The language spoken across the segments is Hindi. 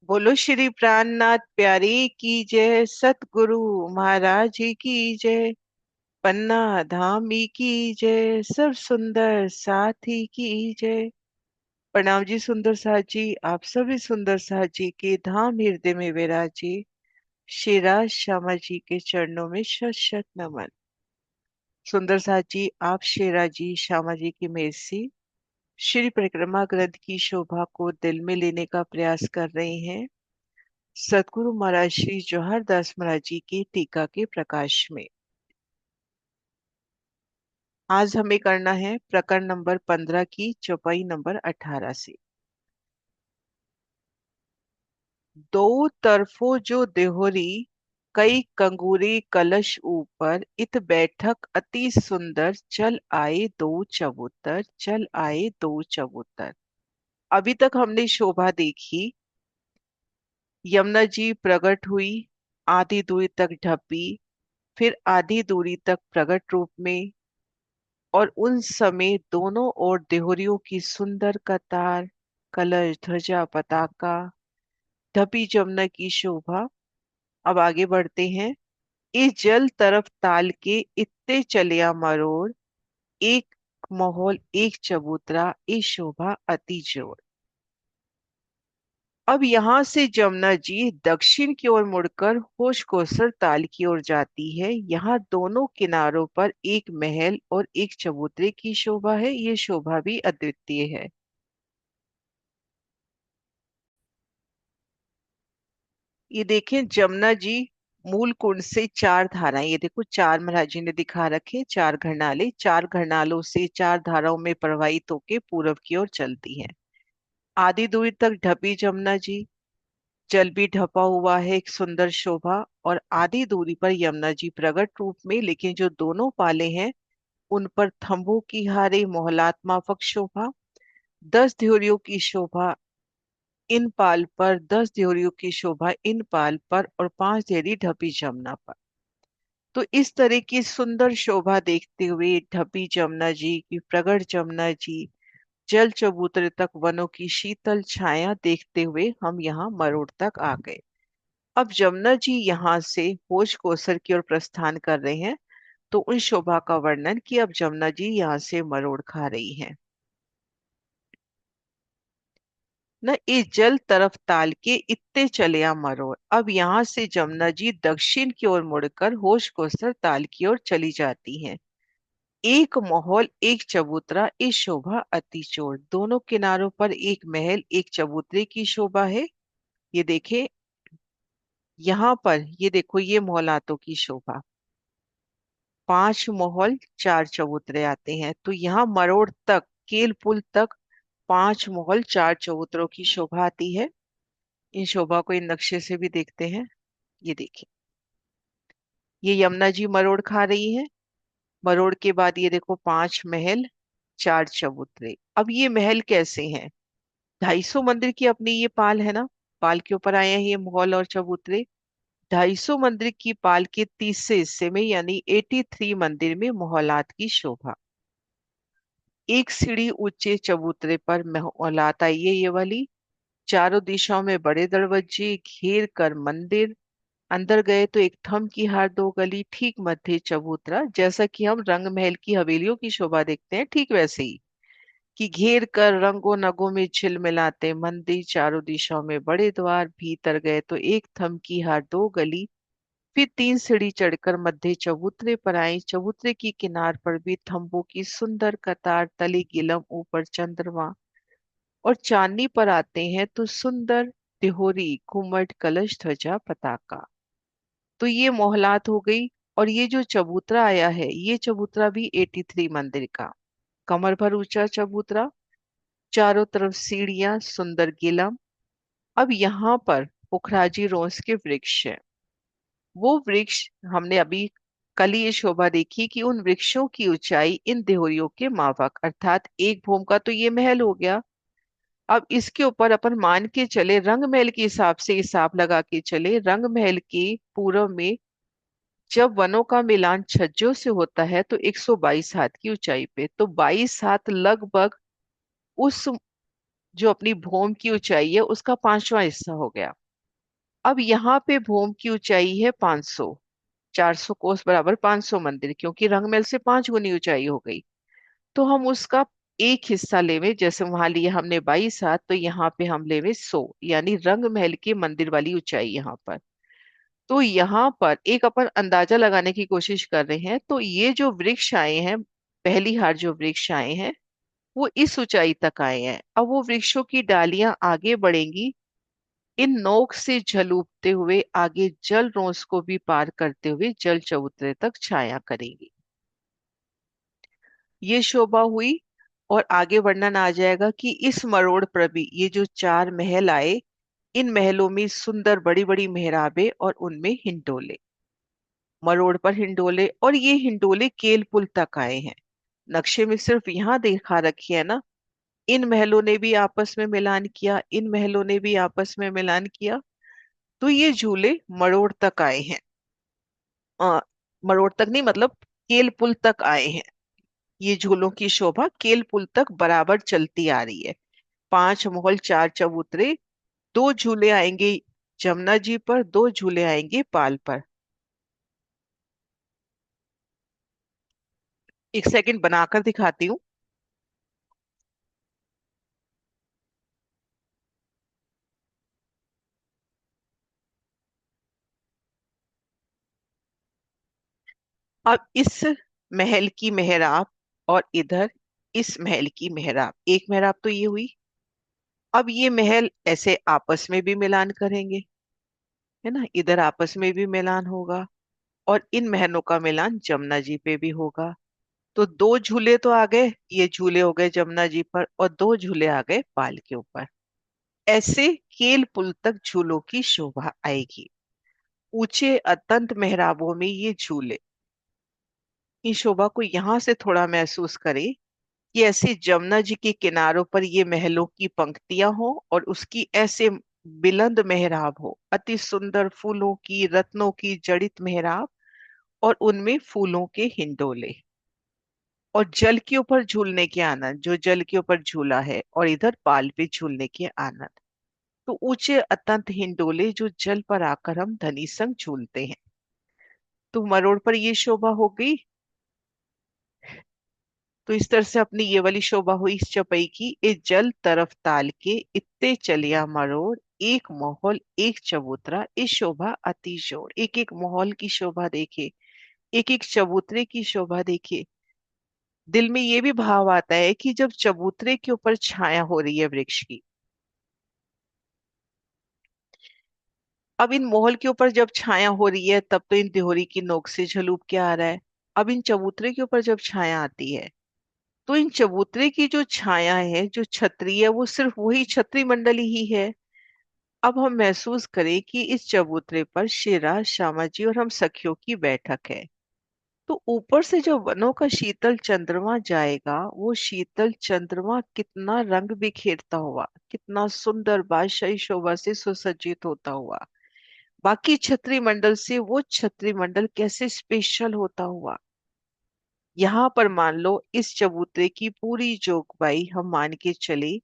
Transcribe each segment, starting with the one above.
बोलो श्री प्राणनाथ प्यारे की जय, सतगुरु महाराज जी की जय, पन्ना धामी की जय, सब सुंदर साथी की जय। प्रणाम जी सुंदर साथ जी, आप सभी सुंदर साथ जी के धाम हृदय में विराजे। शेरा श्यामा जी के चरणों में शत शत नमन। सुंदर साथ जी, आप शेरा जी श्यामा जी की मेहर से श्री परिक्रमा ग्रंथ की शोभा को दिल में लेने का प्रयास कर रहे हैं। सतगुरु महाराज श्री जवाहर दास महाराज जी की टीका के प्रकाश में आज हमें करना है प्रकरण नंबर 15 की चौपाई नंबर 18 से। दो तरफो जो देहोरी, कई कंगूरे कलश ऊपर, इत बैठक अति सुंदर, चल आए दो चबूतर, चल आए दो चबूतर। अभी तक हमने शोभा देखी। यमुना जी प्रकट हुई, आधी दूरी तक ढपी, फिर आधी दूरी तक प्रकट रूप में, और उन समय दोनों ओर देहोरियों की सुंदर कतार, कलश ध्वजा पताका, ढपी जमुना की शोभा। अब आगे बढ़ते हैं। इस जल तरफ ताल के इत्ते चलिया मरोड़, एक माहौल एक चबूतरा, इस शोभा अति जोर। अब यहां से जमुना जी दक्षिण की ओर मुड़कर होश कोसर ताल की ओर जाती है। यहाँ दोनों किनारों पर एक महल और एक चबूतरे की शोभा है। ये शोभा भी अद्वितीय है। ये देखें जमुना जी मूल कुंड से चार धाराएं, ये देखो चार महाराज जी ने दिखा रखे, चार घरनाले, चार घरनालों से चार धाराओं में प्रवाहित होके पूरब की ओर चलती हैं। आधी दूरी तक ढपी जमुना जी, जल भी ढपा हुआ है, एक सुंदर शोभा। और आधी दूरी पर यमुना जी प्रगट रूप में, लेकिन जो दोनों पाले हैं उन पर थंभों की हारे मोहलात्माफक शोभा। 10 ध्युरियों की शोभा इन पाल पर, 10 ध्युरियों की शोभा इन पाल पर, और 5 ध्युरी ढपी जमुना पर। तो इस तरह की सुंदर शोभा देखते हुए ढपी जमुना जी की प्रगट जमुना जी, जल चबूतरे तक वनों की शीतल छाया देखते हुए हम यहाँ मरोड़ तक आ गए। अब जमुना जी यहाँ से होश कोसर की ओर प्रस्थान कर रहे हैं। तो उन शोभा का वर्णन कि अब जमुना जी यहाँ से मरोड़ खा रही हैं। न इस जल तरफ ताल के इत्ते चलिया मरोड़। अब यहाँ से जमुना जी दक्षिण की ओर मुड़कर होश कोसर ताल की ओर चली जाती हैं। एक माहौल एक चबूतरा, इस शोभा अति चोर। दोनों किनारों पर एक महल एक चबूतरे की शोभा है। ये देखे यहाँ पर, ये देखो ये मोहलातों की शोभा। 5 माहौल 4 चबूतरे आते हैं, तो यहाँ मरोड़ तक, केल पुल तक 5 माहौल 4 चबूतरों की शोभा आती है। इन शोभा को इन नक्शे से भी देखते हैं। ये देखिए, ये यमुना जी मरोड़ खा रही है। मरोड़ के बाद ये देखो 5 महल 4 चबूतरे। अब ये महल कैसे हैं? 250 मंदिर की अपनी ये पाल है ना, पाल के ऊपर आए हैं ये माहौल और चबूतरे। 250 मंदिर की पाल के तीसरे हिस्से में यानी 83 मंदिर में मोहलात की शोभा। एक सीढ़ी ऊंचे चबूतरे पर मोहलात आई है ये वाली। चारों दिशाओं में बड़े दरवाजे घेर कर मंदिर। अंदर गए तो एक थम की हार दो गली, ठीक मध्य चबूतरा। जैसा कि हम रंग महल की हवेलियों की शोभा देखते हैं, ठीक वैसे ही कि घेर कर रंगों नगों में झिलमिलाते मंदिर, चारों दिशाओं में बड़े द्वार। भीतर गए तो एक थम की हार दो गली, फिर 3 सीढ़ी चढ़कर मध्य चबूतरे पर आई। चबूतरे की किनार पर भी थंबों की सुंदर कतार, तले गिलम ऊपर चंद्रमा। और चांदनी पर आते हैं तो सुंदर तिहोरी घुमट कलश ध्वजा पताका। तो ये मोहलात हो गई। और ये जो चबूतरा आया है, ये चबूतरा भी 83 मंदिर का, कमर भर ऊंचा चबूतरा, चारों तरफ सीढ़ियां, सुंदर गिलम। अब यहाँ पर पुखराजी रोस के वृक्ष है। वो वृक्ष हमने अभी कल ही ये शोभा देखी कि उन वृक्षों की ऊंचाई इन देहोरियों के मावक, अर्थात एक भूम का तो ये महल हो गया। अब इसके ऊपर अपन मान के चले, रंग महल के हिसाब से हिसाब लगा के चले, रंग महल के पूर्व में जब वनों का मिलान छज्जों से होता है तो 122 हाथ की ऊंचाई पे, तो 22 हाथ लगभग उस जो अपनी भूमि की ऊंचाई है उसका पांचवा हिस्सा हो गया। अब यहाँ पे भूमि की ऊंचाई है 500। 400 कोस बराबर 500 मंदिर, क्योंकि रंगमहल से 5 गुनी ऊंचाई हो गई। तो हम उसका एक हिस्सा लेवे, जैसे वहां लिए हमने 22 हाथ, तो यहाँ पे हम लेवे 100, यानी रंग महल के मंदिर वाली ऊंचाई यहाँ पर। तो यहाँ पर एक अपन अंदाजा लगाने की कोशिश कर रहे हैं। तो ये जो वृक्ष आए हैं, पहली हार जो वृक्ष आए हैं, वो इस ऊंचाई तक आए हैं। अब वो वृक्षों की डालियां आगे बढ़ेंगी, इन नोक से झलूपते हुए आगे जल रोंस को भी पार करते हुए जल चबूतरे तक छाया करेंगी। ये शोभा हुई। और आगे वर्णन आ जाएगा कि इस मरोड़ पर भी ये जो 4 महल आए, इन महलों में सुंदर बड़ी बड़ी मेहराबें और उनमें हिंडोले, मरोड़ पर हिंडोले, और ये हिंडोले केल पुल तक आए हैं। नक्शे में सिर्फ यहाँ दिखा रखी है ना। इन महलों ने भी आपस में मिलान किया, इन महलों ने भी आपस में मिलान किया। तो ये झूले मरोड़ तक आए हैं। आ, मरोड़ तक नहीं, मतलब केल पुल तक आए हैं। ये झूलों की शोभा केल पुल तक बराबर चलती आ रही है। 5 महल 4 चबूतरे, 2 झूले आएंगे जमुना जी पर, 2 झूले आएंगे पाल पर। एक सेकंड बनाकर दिखाती हूँ। अब इस महल की मेहराब, और इधर इस महल की मेहराब, एक मेहराब तो ये हुई। अब ये महल ऐसे आपस में भी मिलान करेंगे, है ना, इधर आपस में भी मिलान होगा, और इन महलों का मिलान जमुना जी पे भी होगा। तो 2 झूले तो आ गए, ये झूले हो गए जमुना जी पर, और 2 झूले आ गए पाल के ऊपर। ऐसे केल पुल तक झूलों की शोभा आएगी। ऊंचे अत्यंत मेहराबों में ये झूले की शोभा को यहां से थोड़ा महसूस करें, कि ऐसे जमुना जी के किनारों पर ये महलों की पंक्तियां हो, और उसकी ऐसे बिलंद मेहराब हो, अति सुंदर फूलों की रत्नों की जड़ित मेहराब, और उनमें फूलों के हिंडोले, और जल के ऊपर झूलने के आनंद, जो जल के ऊपर झूला है, और इधर पाल पे झूलने के आनंद। तो ऊंचे अतंत हिंडोले जो जल पर आकर हम धनी संग झूलते हैं। तो मरोड़ पर ये शोभा हो गई। तो इस तरह से अपनी ये वाली शोभा हुई इस चपई की, ए जल तरफ ताल के इत्ते चलिया मरोड़, एक मोहल एक चबूतरा, इस शोभा अति जोड़। एक एक मोहल की शोभा देखे, एक एक चबूतरे की शोभा देखे, दिल में ये भी भाव आता है कि जब चबूतरे के ऊपर छाया हो रही है वृक्ष की, अब इन मोहल के ऊपर जब छाया हो रही है, तब तो इन तिहोरी की नोक से झलूप के आ रहा है। अब इन चबूतरे के ऊपर जब छाया आती है, तो इन चबूतरे की जो छाया है, जो छतरी है, वो सिर्फ वही छतरी मंडली ही है। अब हम महसूस करें कि इस चबूतरे पर शेरा श्यामा जी और हम सखियों की बैठक है। तो ऊपर से जो वनों का शीतल चंद्रमा जाएगा, वो शीतल चंद्रमा कितना रंग बिखेरता हुआ, कितना सुंदर बादशाही शोभा से सुसज्जित होता हुआ, बाकी छतरी मंडल से वो छतरी मंडल कैसे स्पेशल होता हुआ। यहाँ पर मान लो इस चबूतरे की पूरी जोगबाई हम मान के चले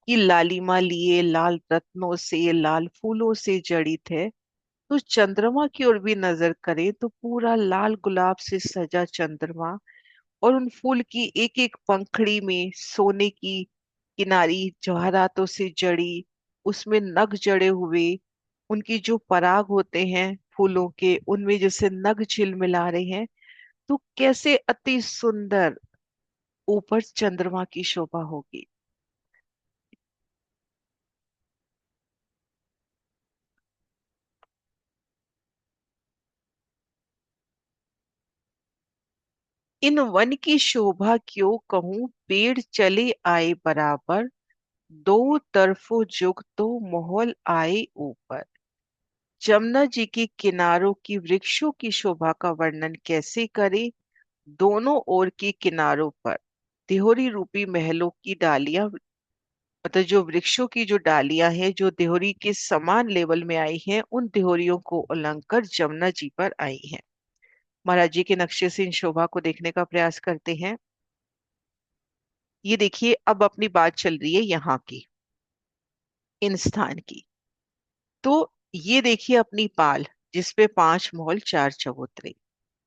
कि लालिमा लिए लाल रत्नों से लाल फूलों से जड़ित है। तो चंद्रमा की ओर भी नजर करें तो पूरा लाल गुलाब से सजा चंद्रमा, और उन फूल की एक एक पंखड़ी में सोने की किनारी जवाहरातों से जड़ी, उसमें नग जड़े हुए, उनकी जो पराग होते हैं फूलों के, उनमें जैसे नग झिलमिला रहे हैं। तो कैसे अति सुंदर ऊपर चंद्रमा की शोभा होगी। इन वन की शोभा क्यों कहूं, पेड़ चले आए बराबर, दो तरफों जुग तो मोहल आए ऊपर। जमुना जी के किनारों की वृक्षों की शोभा का वर्णन कैसे करें। दोनों ओर के किनारों पर देहोरी रूपी महलों की डालियां, मतलब जो वृक्षों की जो डालियां हैं, जो देहोरी के समान लेवल में आई हैं, उन देहोरियों को उलंघ कर जमुना जी पर आई हैं। महाराज जी के नक्शे से इन शोभा को देखने का प्रयास करते हैं। ये देखिए, अब अपनी बात चल रही है यहाँ की। इन स्थान की। तो ये देखिए अपनी पाल, जिसपे 5 महल 4 चबूतरे।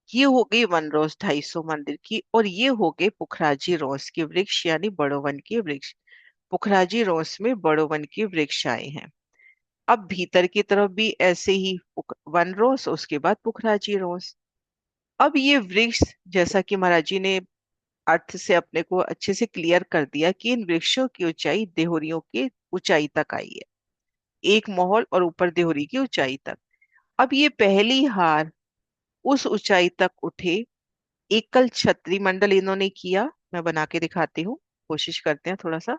ये हो गई वन रोज 250 मंदिर की, और ये हो गए पुखराजी रोस के वृक्ष, यानी बड़ो वन के वृक्ष। पुखराजी रोस में बड़ो वन के वृक्ष आए हैं। अब भीतर की तरफ भी ऐसे ही वन रोस, उसके बाद पुखराजी रोस। अब ये वृक्ष, जैसा कि महाराज जी ने अर्थ से अपने को अच्छे से क्लियर कर दिया कि इन वृक्षों की ऊंचाई देहरियों की ऊंचाई तक आई है, 1 महल और ऊपर देहरी की ऊंचाई तक। अब ये पहली हार उस ऊंचाई तक उठे, एकल छतरी मंडल इन्होंने किया। मैं बना के दिखाती हूँ, कोशिश करते हैं थोड़ा सा,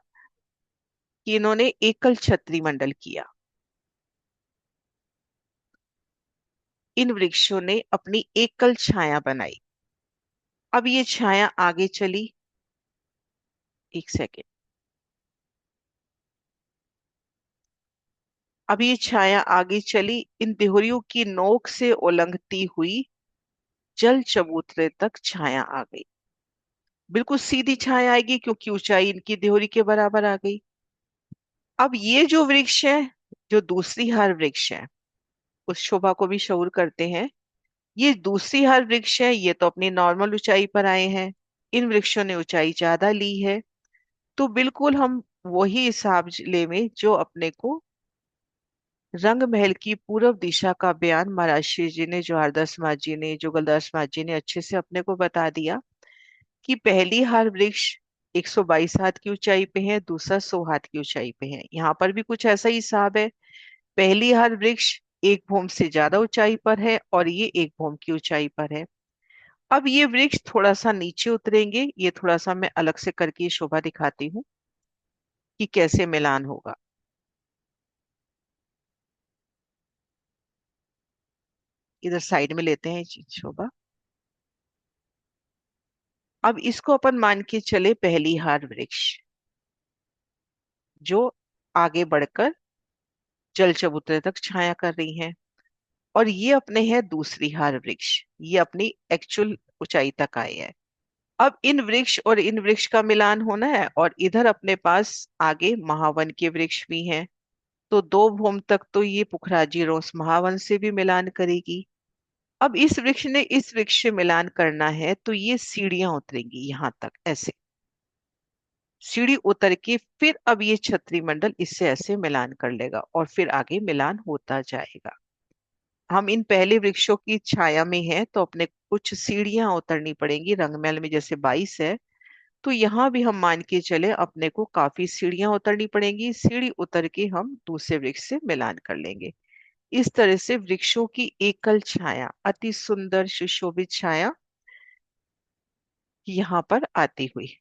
कि इन्होंने एकल छतरी मंडल किया। इन वृक्षों ने अपनी एकल छाया बनाई। अब ये छाया आगे चली, एक सेकेंड। अब ये छाया आगे चली, इन देहरियों की नोक से उलंघती हुई जल चबूतरे तक छाया आ गई। बिल्कुल सीधी छाया आएगी, क्योंकि ऊंचाई इनकी देहरी के बराबर आ गई। अब ये जो वृक्ष है, जो दूसरी हार वृक्ष है, उस शोभा को भी शऊर करते हैं। ये दूसरी हार वृक्ष है, ये तो अपनी नॉर्मल ऊंचाई पर आए हैं। इन वृक्षों ने ऊंचाई ज्यादा ली है। तो बिल्कुल हम वही हिसाब लेंगे जो अपने को रंग महल की पूर्व दिशा का बयान महाराज श्री जी ने, जवाहरदास महाराज जी ने, जुगलदास महाराज जी ने अच्छे से अपने को बता दिया कि पहली हार वृक्ष 122 हाथ की ऊंचाई पे है, दूसरा 100 हाथ की ऊंचाई पे है। यहाँ पर भी कुछ ऐसा ही हिसाब है। पहली हार वृक्ष 1 भौम से ज्यादा ऊंचाई पर है, और ये 1 भौम की ऊंचाई पर है। अब ये वृक्ष थोड़ा सा नीचे उतरेंगे, ये थोड़ा सा मैं अलग से करके ये शोभा दिखाती हूँ कि कैसे मिलान होगा। इधर साइड में लेते हैं ये शोभा। अब इसको अपन मान के चले पहली हार वृक्ष, जो आगे बढ़कर जल चबूतरे तक छाया कर रही हैं। और ये अपने है दूसरी हार वृक्ष, ये अपनी एक्चुअल ऊंचाई तक आए हैं। अब इन वृक्ष और इन वृक्ष का मिलान होना है, और इधर अपने पास आगे महावन के वृक्ष भी हैं। तो 2 भौम तक तो ये पुखराजी रोस महावन से भी मिलान करेगी। अब इस वृक्ष ने इस वृक्ष से मिलान करना है, तो ये सीढ़ियां उतरेंगी यहां तक, ऐसे सीढ़ी उतर के फिर अब ये छतरी मंडल इससे ऐसे मिलान कर लेगा, और फिर आगे मिलान होता जाएगा। हम इन पहले वृक्षों की छाया में हैं, तो अपने कुछ सीढ़ियां उतरनी पड़ेंगी। रंगमहल में जैसे 22 है, तो यहाँ भी हम मान के चले अपने को काफी सीढ़ियां उतरनी पड़ेंगी। सीढ़ी उतर के हम दूसरे वृक्ष से मिलान कर लेंगे। इस तरह से वृक्षों की एकल छाया, अति सुंदर सुशोभित छाया यहाँ पर आती हुई।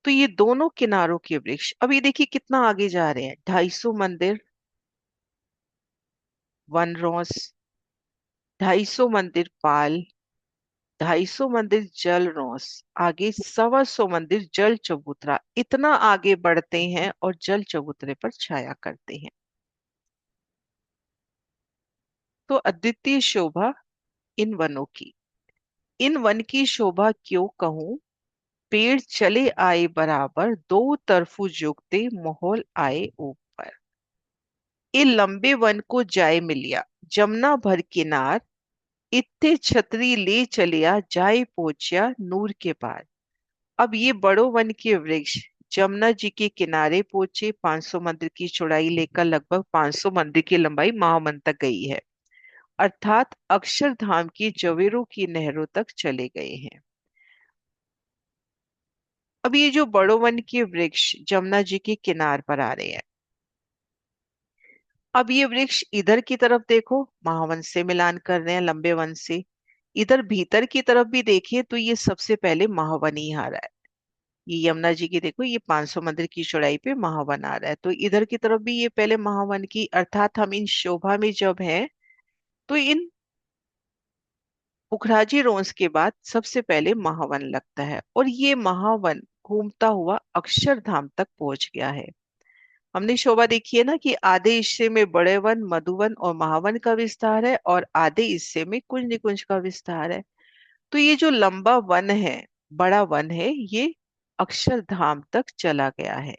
तो ये दोनों किनारों के वृक्ष, अब ये देखिए कितना आगे जा रहे हैं। 250 मंदिर वन रोस, 250 मंदिर पाल, 250 मंदिर जल रोस, आगे 125 मंदिर जल चबूतरा। इतना आगे बढ़ते हैं और जल चबूतरे पर छाया करते हैं। तो अद्वितीय शोभा इन वनों की। इन वन की शोभा क्यों कहूं, पेड़ चले आए बराबर, दो तरफु जुगते माहौल आए ऊपर। ये लंबे वन को जाए मिलिया, जमुना भर किनार, इत्ते छतरी ले चलिया, जाए पहुंचिया नूर के पार। अब ये बड़ो वन के वृक्ष जमुना जी के किनारे पहुंचे। 500 मंदिर की चौड़ाई लेकर लगभग 500 मंदिर की लंबाई महावन तक गई है, अर्थात अक्षरधाम की जवेरों की नहरों तक चले गए हैं। अब ये जो बड़ो वन के वृक्ष जमुना जी के किनार पर आ रहे हैं, अब ये वृक्ष इधर की तरफ देखो, महावन से मिलान कर रहे हैं, लंबे वन से। इधर भीतर की तरफ भी देखिए तो ये सबसे पहले महावन ही आ रहा है। ये यमुना जी की देखो, ये 500 मंदिर की चौड़ाई पे महावन आ रहा है, तो इधर की तरफ भी ये पहले महावन की, अर्थात हम इन शोभा में जब हैं, तो इन पुखराजी रोंस के बाद सबसे पहले महावन लगता है। और ये महावन घूमता हुआ अक्षरधाम तक पहुंच गया है। हमने शोभा देखी है ना कि आधे हिस्से में बड़े वन, मधुवन और महावन का विस्तार है, और आधे हिस्से में कुंज निकुंज का विस्तार है। तो ये जो लंबा वन है, बड़ा वन है, ये अक्षरधाम तक चला गया है।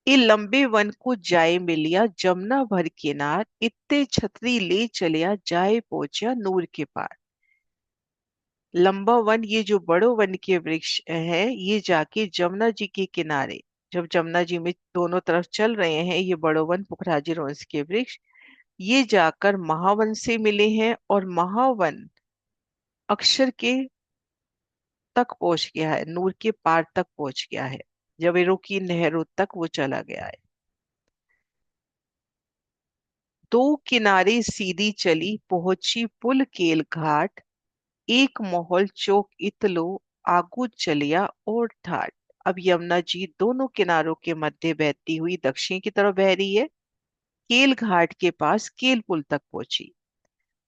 ए लंबे वन को जाए मिलिया जमुना भर किनार, इत्ते छतरी ले चलिया जाए पहुंचा नूर के पार। लंबा वन, ये जो बड़ो वन के वृक्ष है, ये जाके जमुना जी के किनारे, जब जमुना जी में दोनों तरफ चल रहे हैं ये बड़ो वन पुखराजी वंश के वृक्ष, ये जाकर महावन से मिले हैं और महावन अक्षर के तक पहुंच गया है, नूर के पार तक पहुंच गया है, जवेरों की नहरों तक वो चला गया है। दो किनारे सीधी चली पहुंची पुल केल घाट, एक मोहल चौक इतलो आगू चलिया और ठाट। अब यमुना जी दोनों किनारों के मध्य बहती हुई दक्षिण की तरफ बह रही है। केल घाट के पास केल पुल तक पहुंची।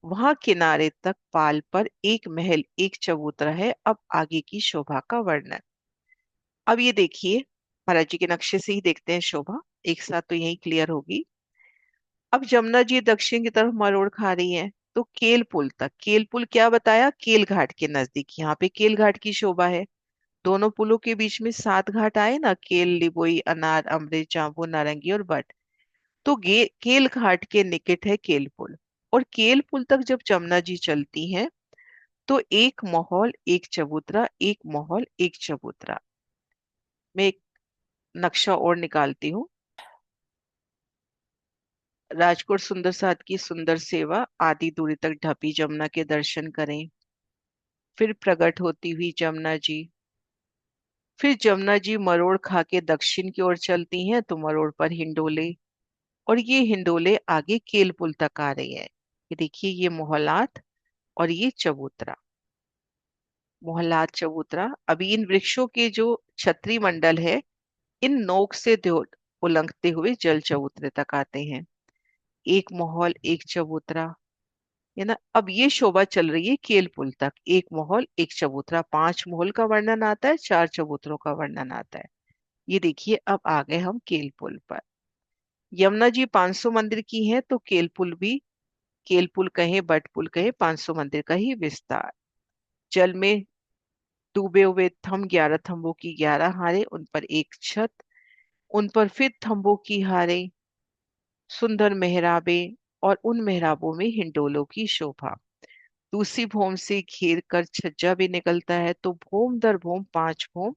वहां किनारे तक पाल पर एक महल एक चबूतरा है। अब आगे की शोभा का वर्णन। अब ये देखिए, महाराज जी के नक्शे से ही देखते हैं शोभा, एक साथ तो यही क्लियर होगी। अब जमुना जी दक्षिण की तरफ मरोड़ खा रही है, तो केल पुल तक, केल पुल क्या बताया, केल घाट के नजदीक, यहाँ पे केल घाट की शोभा है। दोनों पुलों के बीच में 7 घाट आए ना, केल, लिबोई, अनार, अमृत, जाम्बू, नारंगी और बट। तो केल घाट के निकट है केल पुल। और केल पुल तक जब जमुना जी चलती हैं, तो एक महल एक चबूतरा, एक महल एक चबूतरा। मैं एक नक्शा और निकालती हूँ। राजकोट सुंदर साध की सुंदर सेवा, आधी दूरी तक ढपी जमुना के दर्शन करें। फिर प्रकट होती हुई जमुना जी, फिर जमुना जी मरोड़ खा के दक्षिण की ओर चलती हैं, तो मरोड़ पर हिंडोले, और ये हिंडोले आगे केल पुल तक आ रही है। ये देखिए, ये मोहलात और ये चबूतरा, मोहलात चबूतरा। अभी इन वृक्षों के जो छतरी मंडल है, इन नोक से उलंघते हुए जल चबूतरे तक आते हैं। एक मोहल एक चबूतरा, है ना। अब ये शोभा चल रही है केल पुल तक, एक मोहल एक चबूतरा, 5 मोहल का वर्णन आता है, 4 चबूतरों का वर्णन आता है। ये देखिए, अब आ गए हम केल पुल पर। यमुना जी 500 मंदिर की है, तो केल पुल भी, केल पुल कहे बट पुल कहे, 500 मंदिर का ही विस्तार। जल में डूबे हुए 11 थंबों की 11 हारे, उन पर एक छत, उन पर फिर थंबों की हारे, सुंदर मेहराबे, और उन मेहराबों में हिंडोलों की शोभा। दूसरी भूम से घेर कर छज्जा भी निकलता है, तो भूम दर भूम 5 भूम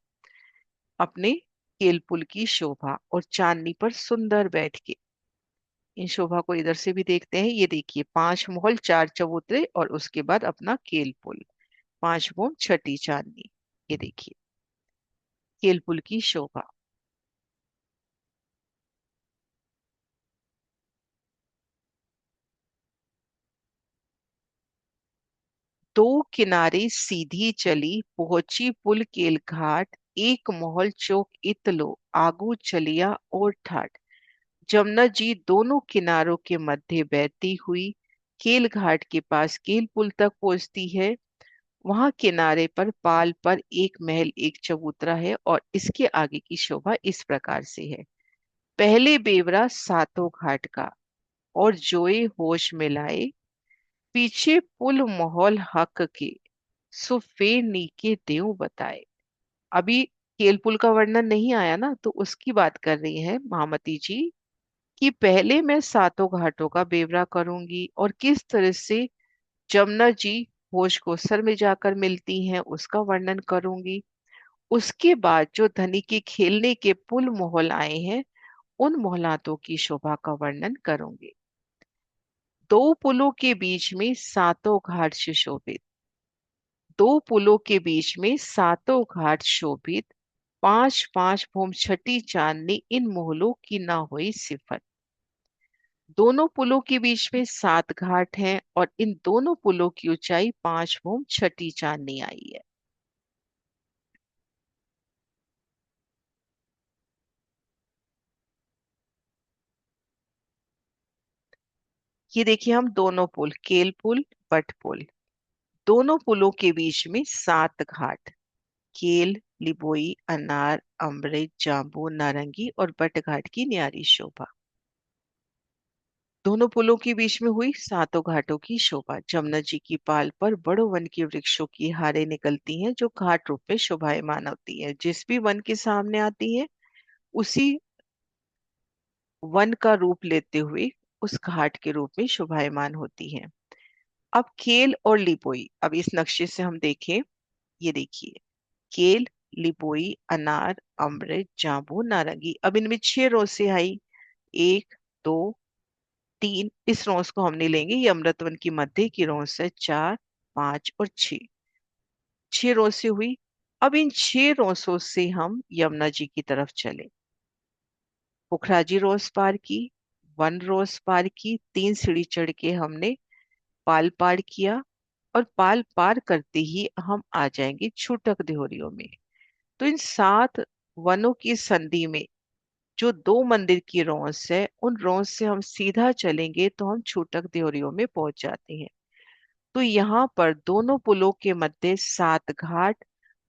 अपने केल पुल की शोभा, और चांदनी पर सुंदर बैठ के। इन शोभा को इधर से भी देखते हैं। ये देखिए, 5 महल 4 चबूतरे और उसके बाद अपना केल पुल, 5 भूम छठी चांदनी। ये देखिए केल पुल की शोभा। दो किनारे सीधी चली पहुंची पुल केल घाट, एक मोहल चौक इतलो आगू चलिया और ठाट। जमुना जी दोनों किनारों के मध्य बहती हुई केल घाट के पास केल पुल तक पहुंचती है। वहां किनारे पर पाल पर एक महल एक चबूतरा है, और इसके आगे की शोभा इस प्रकार से है। पहले बेवरा सातों घाट का, और जोए होश में लाए, पीछे पुल मोहल हक के, सो फेर नीके देव बताए। अभी केल पुल का वर्णन नहीं आया ना, तो उसकी बात कर रही है महामती जी, कि पहले मैं सातों घाटों का बेवरा करूंगी, और किस तरह से जमुना जी होश को सर में जाकर मिलती हैं उसका वर्णन करूंगी। उसके बाद जो धनी के खेलने के पुल मोहल आए हैं, उन मोहलातों की शोभा का वर्णन करूंगी। दो पुलों के बीच में सातों घाट सुशोभित, दो पुलों के बीच में सातों घाट शोभित, 5 5 भूम छठी चांदनी इन मोहलों की ना हुई सिफत। दोनों पुलों के बीच में 7 घाट हैं, और इन दोनों पुलों की ऊंचाई 5 भूम छठी चांदनी आई है। ये देखिए, हम दोनों पुल, केल पुल, बट पुल, दोनों पुलों के बीच में 7 घाट, केल, लिबोई, अनार, अमृत, जाम्बू, नारंगी और बट घाट की न्यारी शोभा। दोनों पुलों के बीच में हुई सातों घाटों की शोभा। जमुना जी की पाल पर बड़ो वन के वृक्षों की हारें निकलती हैं, जो घाट रूप में शोभायमान होती है। जिस भी वन के सामने आती है, उसी वन का रूप लेते हुए उस घाट के रूप में शोभायमान होती है। अब केल और लिपोई, अब इस नक्शे से हम देखें, ये देखिए, केल, लिपोई, अनार, अमृत, जामुन, नारंगी। अब इनमें 6 रोसे आई, 1, 2, 3। इस रोस को हमने लेंगे, ये अमृतवन की मध्य की रोस है। 4, 5 और 6, 6 रोसे हुई। अब इन 6 रोसों से हम यमुना जी की तरफ चले। पुखराजी रोस पार की, वन रोस पार की, 3 सीढ़ी चढ़ के हमने पाल पार किया, और पाल पार करते ही हम आ जाएंगे छूटक देहोरियों में। तो इन 7 वनों की संधि में जो 2 मंदिर की रौस है, उन रौस से हम सीधा चलेंगे तो हम छूटक देहोरियों में पहुंच जाते हैं। तो यहाँ पर दोनों पुलों के मध्य 7 घाट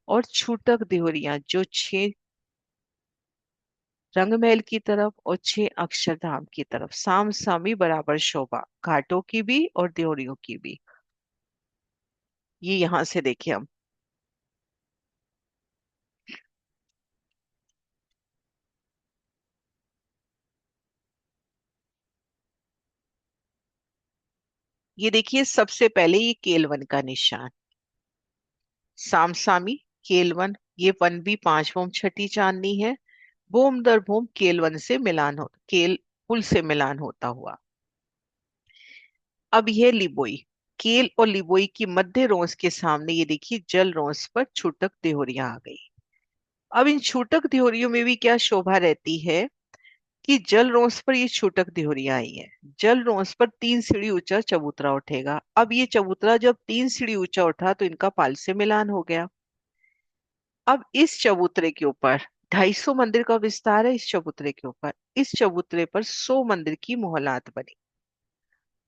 और छूटक देहोरियां, जो 6 रंगमहल की तरफ और 6 अक्षरधाम की तरफ साम सामी बराबर शोभा, घाटों की भी और देहोरियों की भी। ये यहां से देखिए हम, ये देखिए सबसे पहले ये केलवन का निशान, सामसामी केलवन। ये वन भी 5 भूम 6ठी चांदनी है। भूम दर भूम केलवन से मिलान हो, केल पुल से मिलान होता हुआ। अब यह लिबोई, केल और लिबोई की मध्य रोस के सामने ये देखिए जल रोस पर छूटक देहोरियां आ गई। अब इन छूटक देहोरियों में भी क्या शोभा रहती है कि जल रोस पर ये छूटक देहोरियां आई है। जल रोस पर 3 सीढ़ी ऊंचा चबूतरा उठेगा। अब ये चबूतरा जब 3 सीढ़ी ऊंचा उठा तो इनका पाल से मिलान हो गया। अब इस चबूतरे के ऊपर 250 मंदिर का विस्तार है। इस चबूतरे के ऊपर, इस चबूतरे पर 100 मंदिर की मोहलात बनी।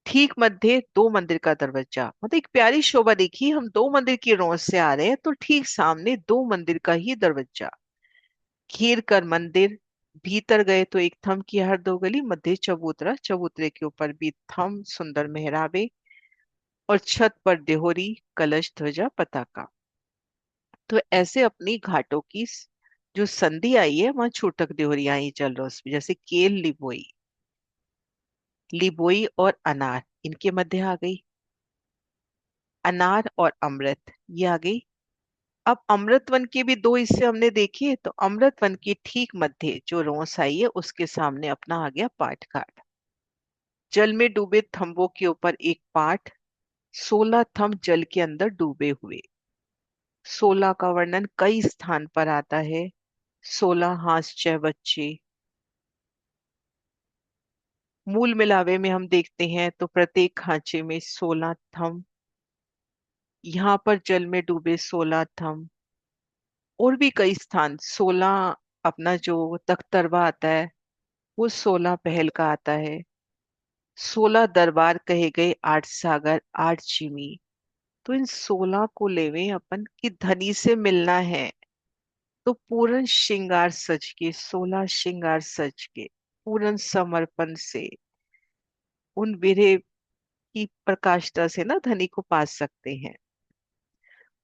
ठीक मध्य 2 मंदिर का दरवाजा, मतलब एक प्यारी शोभा। देखिए, हम 2 मंदिर की रौस से आ रहे हैं तो ठीक सामने 2 मंदिर का ही दरवाजा। घेर कर मंदिर भीतर गए तो एक थंब की हर 2 गली, मध्य चबूतरा, चबूतरे के ऊपर भी थंब, सुंदर मेहराबे, और छत पर देहोरी, कलश, ध्वजा, पताका। तो ऐसे अपनी घाटों की जो संधि आई है, वहां छूटक देहोरी आई जल रस में, जैसे केल, लिबोई, लिबोई और अनार इनके मध्य आ गई। अनार और अमृत ये आ गई। अब अमृत वन के भी 2 हिस्से हमने देखे, तो अमृत वन के ठीक मध्य जो रोस आई है, उसके सामने अपना आ गया पाट घाट। जल में डूबे थंबों के ऊपर एक पाट, 16 थंब जल के अंदर डूबे हुए। 16 का वर्णन कई स्थान पर आता है। 16 बच्चे। मूल मिलावे में हम देखते हैं तो प्रत्येक खांचे में 16 थंब। यहाँ पर जल में डूबे 16 थंब। और भी कई स्थान 16, अपना जो तख्तरवा आता है वो 16 पहल का आता है। 16 दरबार कहे गए, 8 सागर, 8 चिमी। तो इन 16 को लेवे अपन की धनी से मिलना है, तो पूर्ण श्रृंगार सज के, 16 श्रृंगार सज के, पूर्ण समर्पण से उन विरह की प्रकाष्ठा से ना धनी को पा सकते हैं।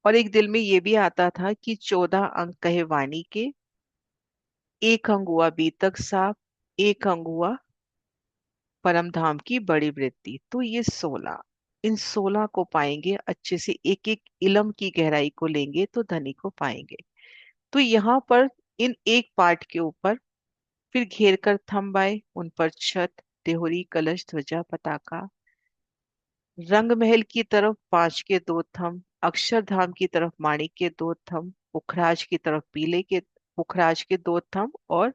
और एक दिल में ये भी आता था कि 14 अंग कहे वाणी के, एक अंग हुआ बीतक साप, एक अंग हुआ परम धाम की बड़ी वृत्ति। तो ये 16, इन 16 को पाएंगे अच्छे से, एक एक इलम की गहराई को लेंगे तो धनी को पाएंगे। तो यहाँ पर इन एक पाठ के ऊपर फिर घेर कर थंब आए, उन पर छत, देहोरी, कलश, ध्वजा, पताका। रंग महल की तरफ 5 के 2 थंब, अक्षरधाम की तरफ माणिक के 2 थंब, पुखराज की तरफ पीले के, पुखराज के 2 थंब, और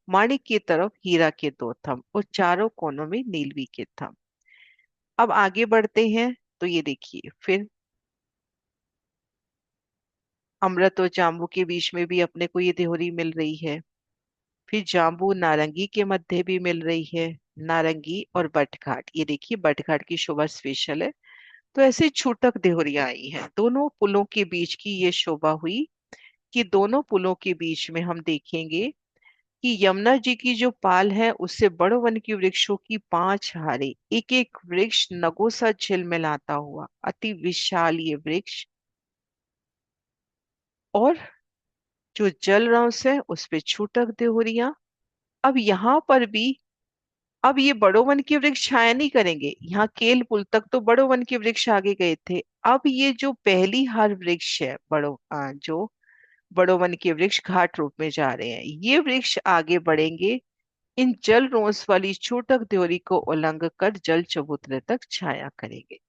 माणिक की तरफ हीरा के 2 थंब, और चारों कोनों में नीलवी के थंब। अब आगे बढ़ते हैं तो ये देखिए, फिर अमृत और जाम्बू के बीच में भी अपने को ये देहोरी मिल रही है। फिर जाम्बू नारंगी के मध्य भी मिल रही है। नारंगी और बटघाट, ये देखिए बटघाट की शोभा स्पेशल है। तो ऐसे छूटक देहोरियां आई हैं। दोनों पुलों के बीच की ये शोभा हुई कि दोनों पुलों के बीच में हम देखेंगे कि यमुना जी की जो पाल है, उससे बड़ो वन की वृक्षों की 5 हारे, एक एक वृक्ष नगों सा झिलमिलाता हुआ, अति विशाल ये वृक्ष। और जो जल रस है उस पे छूटक देहोरियां। अब यहाँ पर भी अब ये बड़ो वन के वृक्ष छाया नहीं करेंगे, यहाँ केल पुल तक तो बड़ो वन के वृक्ष आगे गए थे। अब ये जो पहली हर वृक्ष है, जो बड़ो वन के वृक्ष घाट रूप में जा रहे हैं, ये वृक्ष आगे बढ़ेंगे, इन जल रोंस वाली छूटक द्योरी को उल्लंघ कर जल चबूतरे तक छाया करेंगे।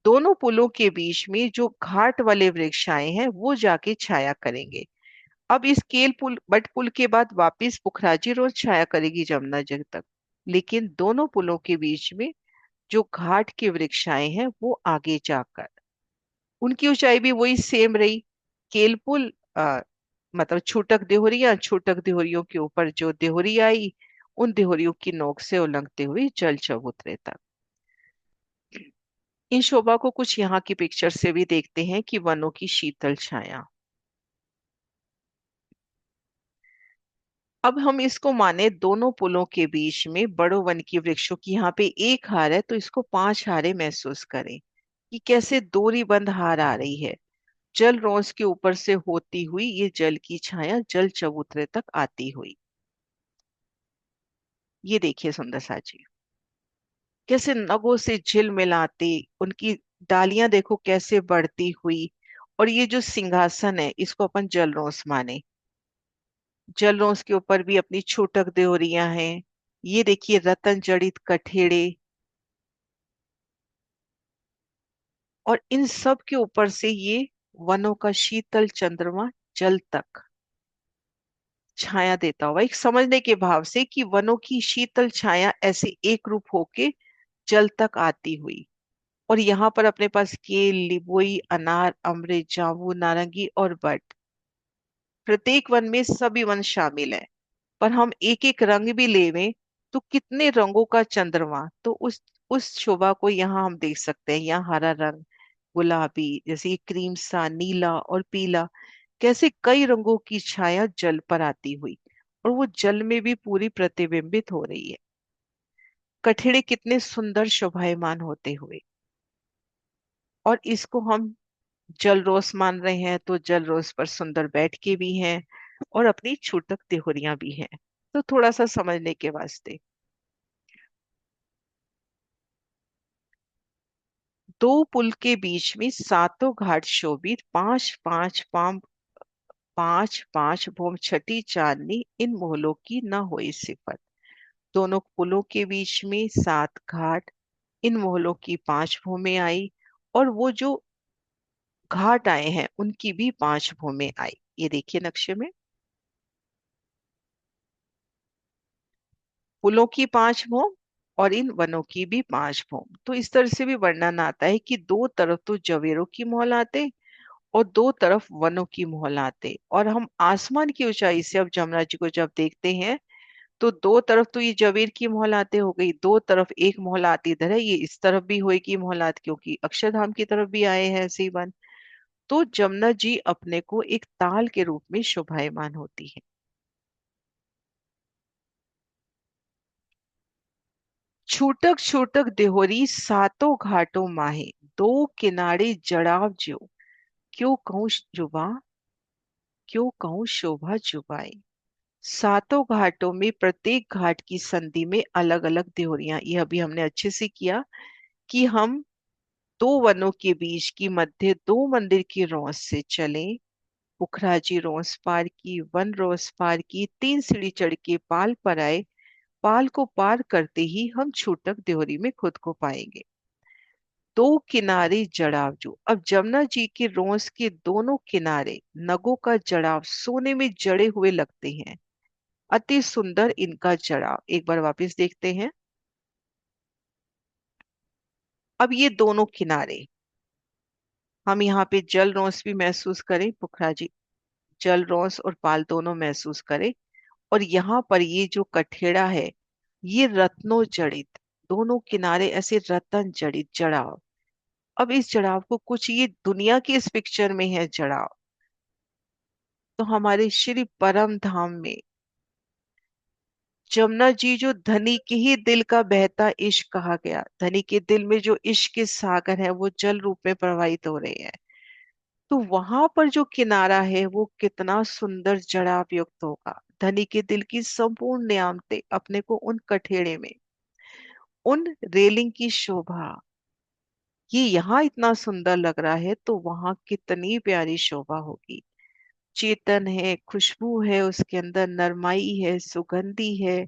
दोनों पुलों के बीच में जो घाट वाले वृक्ष आए हैं वो जाके छाया करेंगे। अब इस केल पुल बट पुल के बाद वापिस पुखराजी रोड छाया करेगी जमुना जग तक। लेकिन दोनों पुलों के बीच में जो घाट के वृक्ष आए हैं वो आगे जाकर, उनकी ऊंचाई भी वही सेम रही। केल पुल मतलब छूटक देहोरियों के ऊपर जो देहोरी आई, उन देहोरियों की नोक से उलंघते हुए जल चबूतरे तक। इन शोभा को कुछ यहाँ की पिक्चर से भी देखते हैं कि वनों की शीतल छाया। अब हम इसको माने दोनों पुलों के बीच में बड़ो वन की वृक्षों की यहाँ पे एक हार है, तो इसको पांच हारें महसूस करें कि कैसे दोरी बंद हार आ रही है। जल रोंस के ऊपर से होती हुई ये जल की छाया जल चबूतरे तक आती हुई। ये देखिए सुंदर सा जी, कैसे नगों से झिल मिलाते, उनकी डालियां देखो कैसे बढ़ती हुई। और ये जो सिंहासन है इसको अपन जलरोंस माने, जलरोंस के ऊपर भी अपनी छूटक देहरियां हैं। ये देखिए रतन जड़ित कठेड़े, और इन सब के ऊपर से ये वनों का शीतल चंद्रमा जल तक छाया देता हुआ, एक समझने के भाव से कि वनों की शीतल छाया ऐसे एक रूप होके जल तक आती हुई। और यहाँ पर अपने पास केल, लिबोई, अनार, अमृत, जामुन, नारंगी और बट, प्रत्येक वन में सभी वन शामिल है। पर हम एक एक रंग भी लेवें तो कितने रंगों का चंद्रमा, तो उस शोभा को यहाँ हम देख सकते हैं। यहाँ हरा रंग, गुलाबी, जैसे ये क्रीम सा, नीला और पीला, कैसे कई रंगों की छाया जल पर आती हुई, और वो जल में भी पूरी प्रतिबिंबित हो रही है। कठिड़े कितने सुंदर शोभायमान होते हुए, और इसको हम जल रोस मान रहे हैं तो जल रोस पर सुंदर बैठ के भी हैं, और अपनी छूटक तिहोरियां भी हैं। तो थोड़ा सा समझने के वास्ते, दो पुल के बीच में सातों घाट शोभित, पांच पांच पाम, पांच पांच भूम छठी चांदनी, इन मोहलों की न होई सिफत। दोनों पुलों के बीच में सात घाट, इन मोहलों की पांच भूमें आई, और वो जो घाट आए हैं उनकी भी पांच भूमें आई। ये देखिए नक्शे में, पुलों की पांच भूम और इन वनों की भी पांच भूम। तो इस तरह से भी वर्णन आता है कि दो तरफ तो जवेरों की मोहलाते और दो तरफ वनों की मोहलाते। और हम आसमान की ऊंचाई से अब जमुना जी को जब देखते हैं, तो दो तरफ तो ये जवेर की मोहलाते हो गई, दो तरफ एक मोहलात इधर है, ये इस तरफ भी होएगी मोहलात क्योंकि अक्षरधाम की तरफ भी आए हैं ऐसे ही वन। तो जमुना जी अपने को एक ताल के रूप में शोभायमान होती है। छूटक छूटक देहोरी सातों घाटों माहे, दो किनारे जड़ाव ज्यो, क्यों कहूँ जुबा, क्यों कहूँ शोभा जुबाई। सातों घाटों में प्रत्येक घाट की संधि में अलग अलग देहोरियां, ये अभी हमने अच्छे से किया कि हम दो वनों के बीच की मध्य दो मंदिर की रौस से चलें। पुखराजी रोस पार की, वन रोस पार की, तीन सीढ़ी चढ़ के पाल पर आए, पाल को पार करते ही हम छूटक देहरी में खुद को पाएंगे। दो किनारे जड़ाव जो, अब जमुना जी के रोस के दोनों किनारे नगों का जड़ाव सोने में जड़े हुए लगते हैं। अति सुंदर इनका जड़ाव, एक बार वापस देखते हैं। अब ये दोनों किनारे हम यहाँ पे जल रोस भी महसूस करें, पुखराजी जल रोस और पाल दोनों महसूस करें। और यहाँ पर ये जो कठेड़ा है, ये रत्नों जड़ित, दोनों किनारे ऐसे रतन जड़ित जड़ाव। अब इस जड़ाव को कुछ ये दुनिया की इस पिक्चर में है जड़ाव, तो हमारे श्री परम धाम में जमुना जी जो धनी के ही दिल का बहता इश्क कहा गया, धनी के दिल में जो इश्क के सागर है वो जल रूप में प्रवाहित हो रहे हैं। तो वहां पर जो किनारा है वो कितना सुंदर जड़ाव युक्त होगा। धनी के दिल की संपूर्ण नियामतें अपने को उन कठेड़े में, उन रेलिंग की शोभा। ये यहाँ इतना सुंदर लग रहा है तो वहां कितनी प्यारी शोभा होगी। चेतन है, खुशबू है, उसके अंदर नरमाई है, सुगंधी है,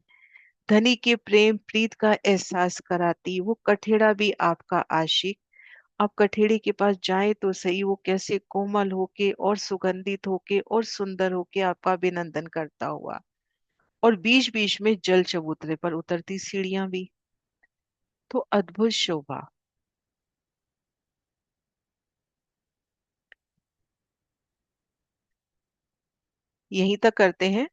धनी के प्रेम प्रीत का एहसास कराती। वो कठेड़ा भी आपका आशिक। आप कठेड़े के पास जाएं तो सही, वो कैसे कोमल होके और सुगंधित होके और सुंदर होके आपका अभिनंदन करता हुआ। और बीच बीच में जल चबूतरे पर उतरती सीढ़ियां भी। तो अद्भुत शोभा। यहीं तक करते हैं।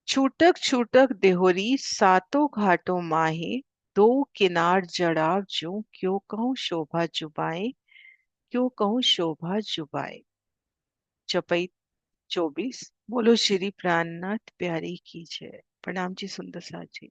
छूटक छूटक देहोरी सातों घाटों माहे, दो किनार जड़ाव जो, क्यों कहूँ शोभा जुबाए, क्यों कहूँ शोभा जुबाए। चपई 24। बोलो श्री प्राणनाथ प्यारी की जय। प्रणाम जी सुंदर साथ जी।